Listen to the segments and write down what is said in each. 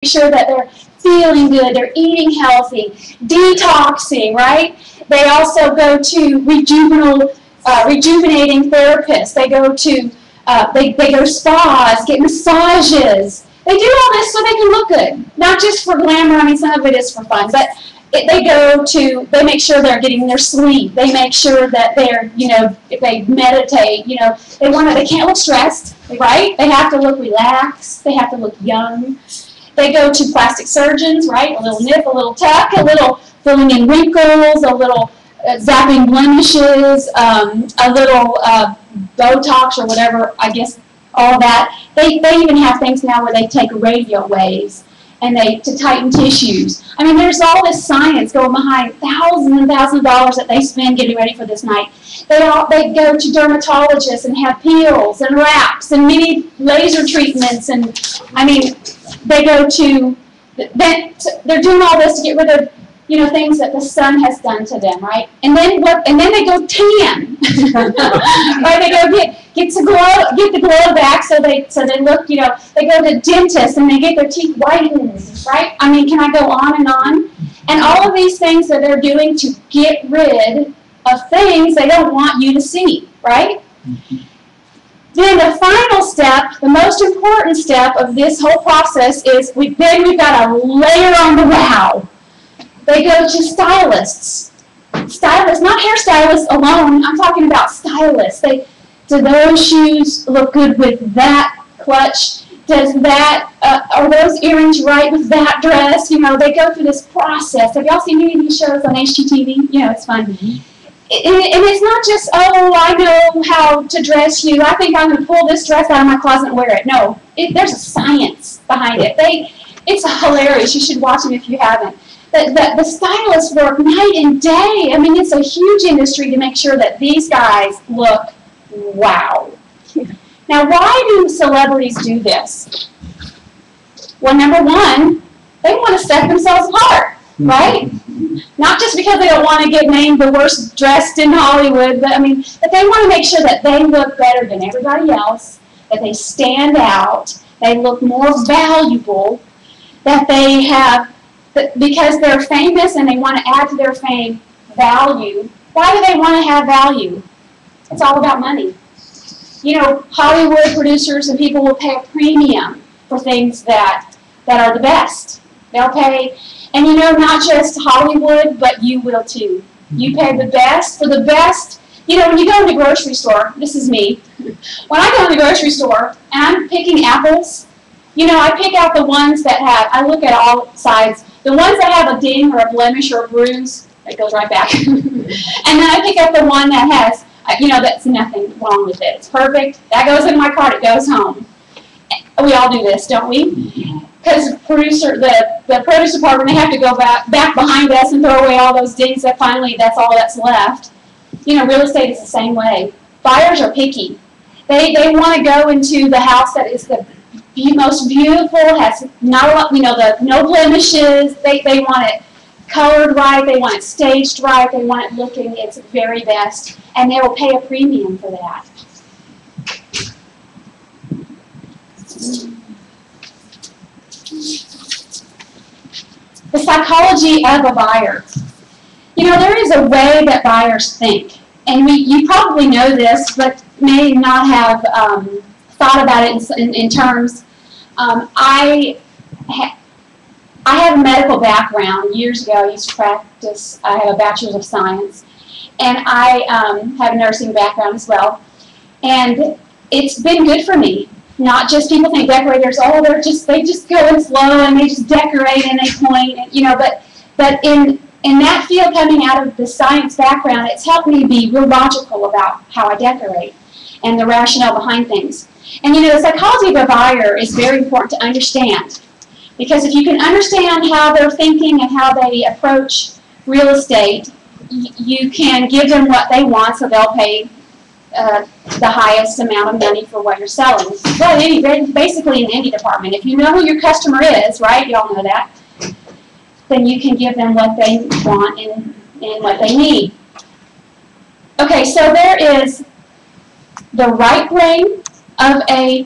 sure that they're feeling good, they're eating healthy, detoxing, right? They also go to rejuvenating therapists. They go to they go to spas, get massages. They do all this so they can look good, not just for glamour. I mean, some of it is for fun, but they make sure they're getting their sleep. They make sure that they're, if they meditate, they can't look stressed, right? They have to look relaxed. They have to look young. They go to plastic surgeons, right? A little nip, a little tuck, a little filling in wrinkles, a little zapping blemishes, a little Botox or whatever, I guess, all that. They even have things now where they take radio waves and to tighten tissues. I mean, there's all this science going behind thousands and thousands of dollars that they spend getting ready for this night. They go to dermatologists and have peels and wraps and mini laser treatments, and I mean, they're doing all this to get rid of things that the sun has done to them, right? And then they go tan, right? They go get the glow back, so they look, they go to dentists and they get their teeth whitened, right? I mean, can I go on and on? And all of these things that they're doing to get rid of things they don't want you to see, right? Then the final step, the most important step of this whole process is we've got a layer on the wow. They go to stylists. Stylists, not hairstylists alone. I'm talking about stylists. Do those shoes look good with that clutch? Are those earrings right with that dress? They go through this process. Have y'all seen any of these shows on HGTV? It's fun. Mm-hmm. And it's not just, oh, I know how to dress you. I think I'm going to pull this dress out of my closet and wear it. No, there's a science behind it. It's hilarious. You should watch them if you haven't. The stylists work night and day. I mean, it's a huge industry to make sure that these guys look wow. Now, why do celebrities do this? Well, number one, they want to set themselves apart, right? Not just because they don't want to get named the worst dressed in Hollywood, but they want to make sure that they look better than everybody else, that they stand out, they look more valuable, that they have, because they're famous and they want to add to their fame value. Why do they want to have value? It's all about money. Hollywood producers and people will pay a premium for things that are the best. They'll pay, and not just Hollywood, but you will too. You pay the best for the best. When you go to the grocery store, this is me. When I go to the grocery store and I'm picking apples, I pick out the ones that I look at all sides. The ones that have a ding or a blemish or a bruise, that goes right back. And then I pick up the one that has, that's nothing wrong with it. It's perfect. That goes in my cart. It goes home. We all do this, don't we? Because the produce department, they have to go back behind us and throw away all those dings that finally that's all that's left. Real estate is the same way. Buyers are picky. They want to go into the house that is the most beautiful, has not a lot, no blemishes. They want it colored right, they want it staged right, they want it looking its very best, and they will pay a premium for that. The psychology of a buyer. There is a way that buyers think, and you probably know this, but may not have thought about it in terms. I have a medical background. Years ago, I used to practice. I have a bachelor's of science, and I have a nursing background as well. And it's been good for me. Not just people think decorators, they just go in slow and they just decorate and they point, but in that field, coming out of the science background, it's helped me be real logical about how I decorate and the rationale behind things. And the psychology of a buyer is very important to understand, because if you can understand how they're thinking and how they approach real estate, you can give them what they want, so they'll pay the highest amount of money for what you're selling. Well, basically in any department, if you know who your customer is, right, you all know that, then you can give them what they want and what they need. Okay, so there is the right brain of a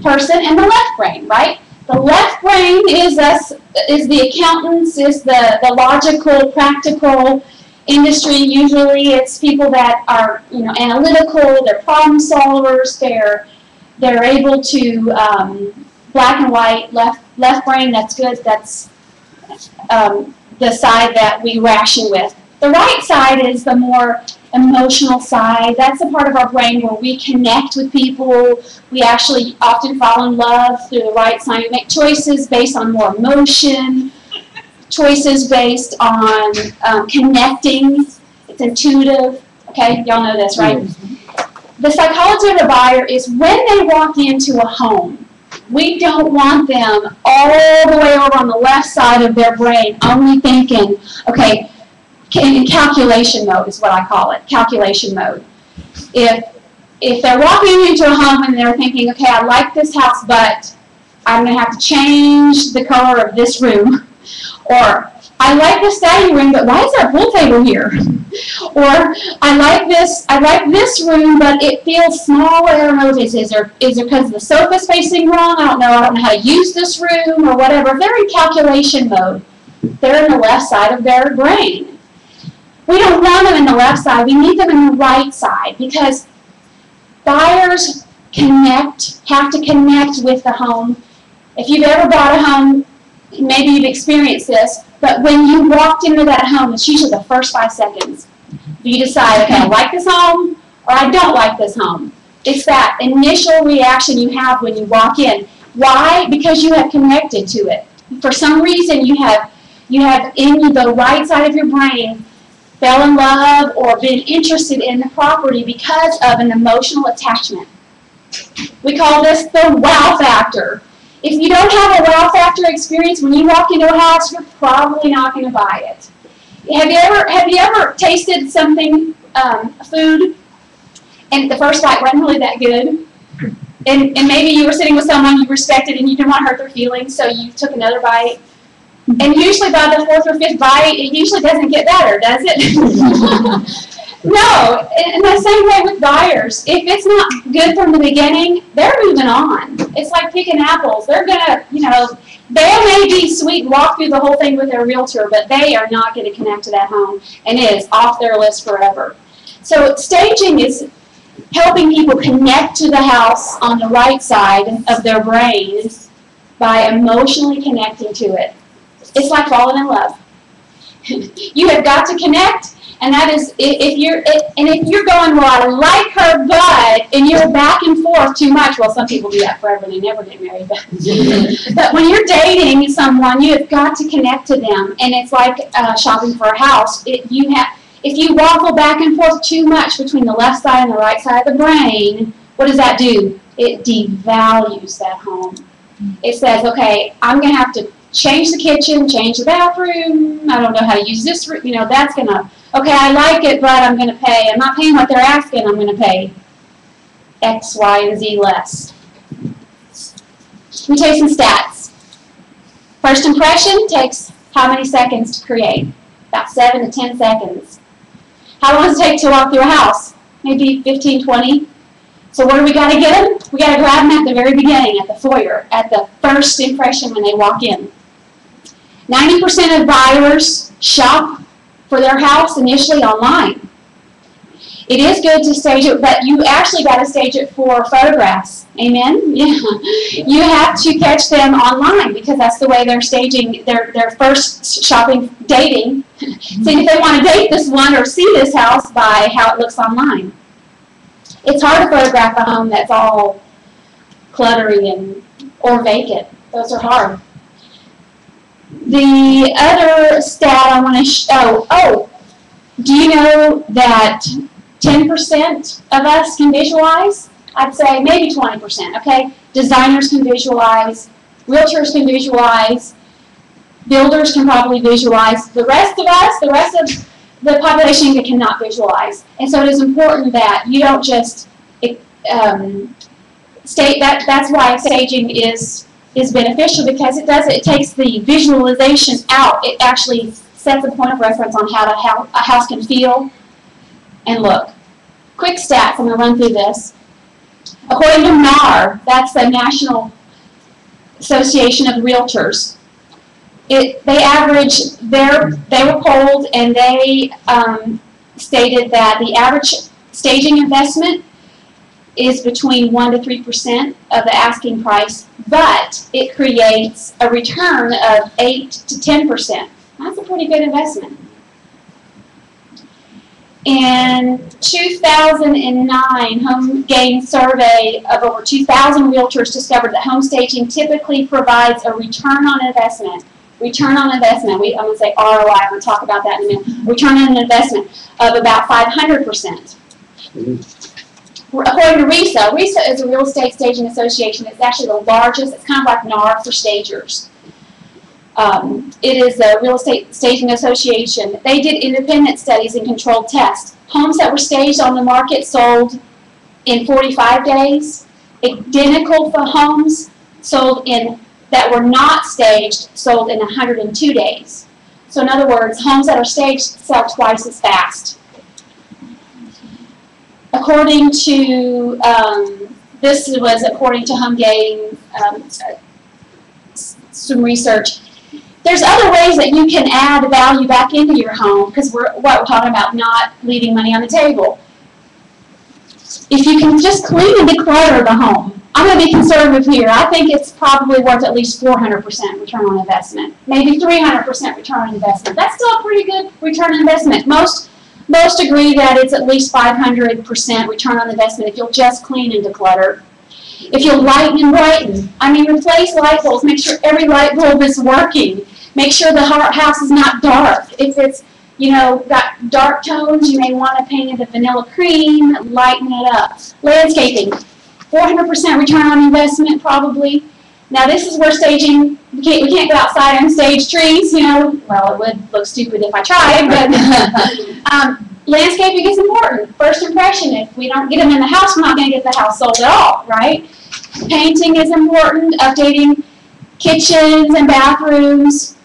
person and the left brain, right? The left brain is the accountants, is the logical, practical industry. Usually it's people that are, you know, analytical, they're problem solvers, they're able to black and white, left brain, that's good, that's the side that we ration with. The right side is the more emotional side. That's the part of our brain where we connect with people. We actually often fall in love through the right side. We make choices based on more emotion, choices based on connecting. It's intuitive. Okay, y'all know this, right? The psychology of the buyer is when they walk into a home, we don't want them all the way over on the left side of their brain, only thinking, okay, in calculation mode is what I call it, calculation mode. If they're walking into a home and they're thinking, okay, I like this house, but I'm going to have to change the color of this room, or I like the study room, but why is there a pool table here? Or I like this room, but it feels small. I don't know, is there because the sofa's facing wrong? I don't know how to use this room or whatever. If they're in calculation mode, they're in the left side of their brain. We don't want them in the left side. We need them in the right side because buyers have to connect with the home. If you've ever bought a home, maybe you've experienced this, but when you walked into that home, it's usually the first 5 seconds. You decide, okay, I like this home or I don't like this home. It's that initial reaction you have when you walk in. Why? Because you have connected to it. For some reason, you have in the right side of your brain fell in love or been interested in the property because of an emotional attachment. We call this the wow factor. If you don't have a wow factor experience when you walk into a house, you're probably not going to buy it. Have you ever tasted something, food, and the first bite wasn't really that good? And maybe you were sitting with someone you respected and you didn't want to hurt their feelings, so you took another bite. And usually by the 4th or 5th bite, it usually doesn't get better, does it? No, in the same way with buyers. If it's not good from the beginning, they're moving on. It's like picking apples. They're going to, they may be sweet and walk through the whole thing with their realtor, but they are not going to connect to that home, and it is off their list forever. So staging is helping people connect to the house on the right side of their brain by emotionally connecting to it. It's like falling in love. You have got to connect, and that is if you're going, well, I like her, but, and you're back and forth too much. Well, some people do that forever; they never get married. But when you're dating someone, you have got to connect to them, and it's like shopping for a house. If you waffle back and forth too much between the left side and the right side of the brain, what does that do? It devalues that home. It says, okay, I'm going to have to change the kitchen, change the bathroom, I don't know how to use this room, that's going to, okay, I like it, but I'm going to pay, I'm not paying what they're asking, I'm going to pay X, Y, and Z less. Let me tell you some stats. First impression takes how many seconds to create? About 7 to 10 seconds. How long does it take to walk through a house? Maybe 15, 20. So where do we got to get them? We got to grab them at the very beginning, at the foyer, at the first impression when they walk in. 90% of buyers shop for their house initially online. It is good to stage it, but you actually got to stage it for photographs. Amen? Yeah. You have to catch them online because that's the way they're staging their first shopping, dating. See if they want to date this one or see this house by how it looks online. It's hard to photograph a home that's all cluttery or vacant. Those are hard. The other stat I want to show, do you know that 10% of us can visualize? I'd say maybe 20%, okay? Designers can visualize, realtors can visualize, builders can probably visualize. The rest of us, the rest of the population cannot visualize. And so it is important that you don't just state that. That's why staging is beneficial because it takes the visualization out. It actually sets a point of reference on how a house can feel and look. Quick stats, I'm going to run through this. According to NAR, that's the National Association of Realtors. They were polled, and they stated that the average staging investment is between 1 to 3% of the asking price, but it creates a return of 8 to 10%. That's a pretty good investment. In 2009, HomeGain survey of over 2,000 realtors discovered that home staging typically provides a return on investment. Return on investment. I'm going to say ROI. I'm going to talk about that in a minute. Return on investment of about 500%. According to RESA, RESA is a real estate staging association. It's actually the largest. It's kind of like NAR for stagers. It is a real estate staging association. They did independent studies and controlled tests. Homes that were staged on the market sold in 45 days. Identical for homes sold that were not staged sold in 102 days. So in other words, homes that are staged sell twice as fast. According to, this was according to HomeGain, some research. There's other ways that you can add value back into your home, because what we're talking about, not leaving money on the table. If you can just clean and declutter the home, I'm going to be conservative here. I think it's probably worth at least 400% return on investment, maybe 300% return on investment. That's still a pretty good return on investment. Most agree that it's at least 500% return on investment if you'll just clean and declutter. If you'll lighten and brighten, I mean, replace light bulbs. Make sure every light bulb is working. Make sure the house is not dark. If it's, got dark tones, you may want to paint it a vanilla cream, lighten it up. Landscaping, 400% return on investment probably. Now this is where staging, we can't go outside and stage trees, well, it would look stupid if I tried, but landscaping is important. First impression, if we don't get them in the house, we're not going to get the house sold at all, right? Painting is important. Updating kitchens and bathrooms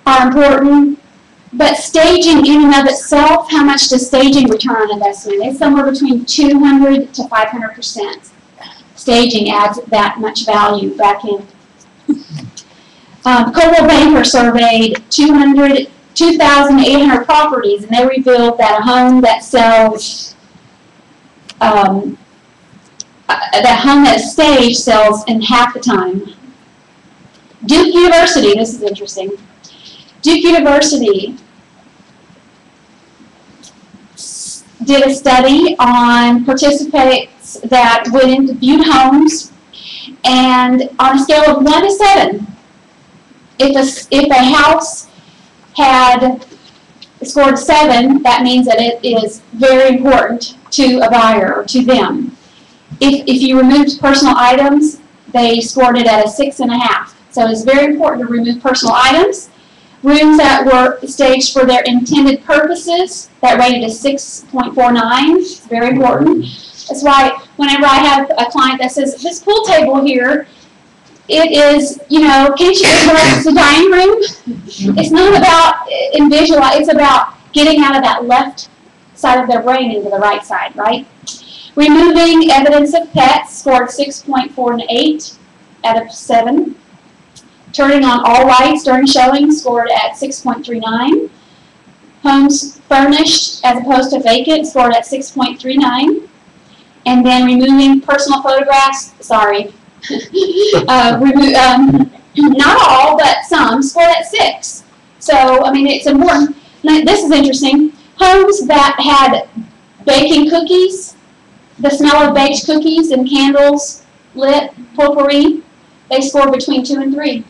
are important. But staging in and of itself, how much does staging return on investment? It's somewhere between 200 to 500%. Staging adds that much value back in. Coldwell Banker surveyed 2,800 properties, and they revealed that a home that sells, that home that is staged sells in half the time. Duke University, this is interesting. Duke University did a study on participants that went into viewed homes, and on a scale of 1 to 7, if a house had scored 7, that means that it is very important to a buyer or to them. If you removed personal items, they scored it at a 6.5. So it's very important to remove personal items. Rooms that were staged for their intended purposes, that rated a 6.49. It's very important. That's why whenever I have a client that says, this pool table here, it is, can't you visualize the dining room? It's not about it's about getting out of that left side of their brain into the right side, right? Removing evidence of pets scored 6.48 out of 7. Turning on all lights during showing scored at 6.39. Homes furnished as opposed to vacant scored at 6.39. And then removing personal photographs, sorry, not all, but some scored at 6. So, I mean, it's important. Now, this is interesting. Homes that had baking cookies, the smell of baked cookies and candles lit, potpourri, they scored between 2 and 3.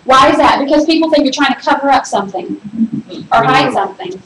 Why is that? Because people think you're trying to cover up something or hide something.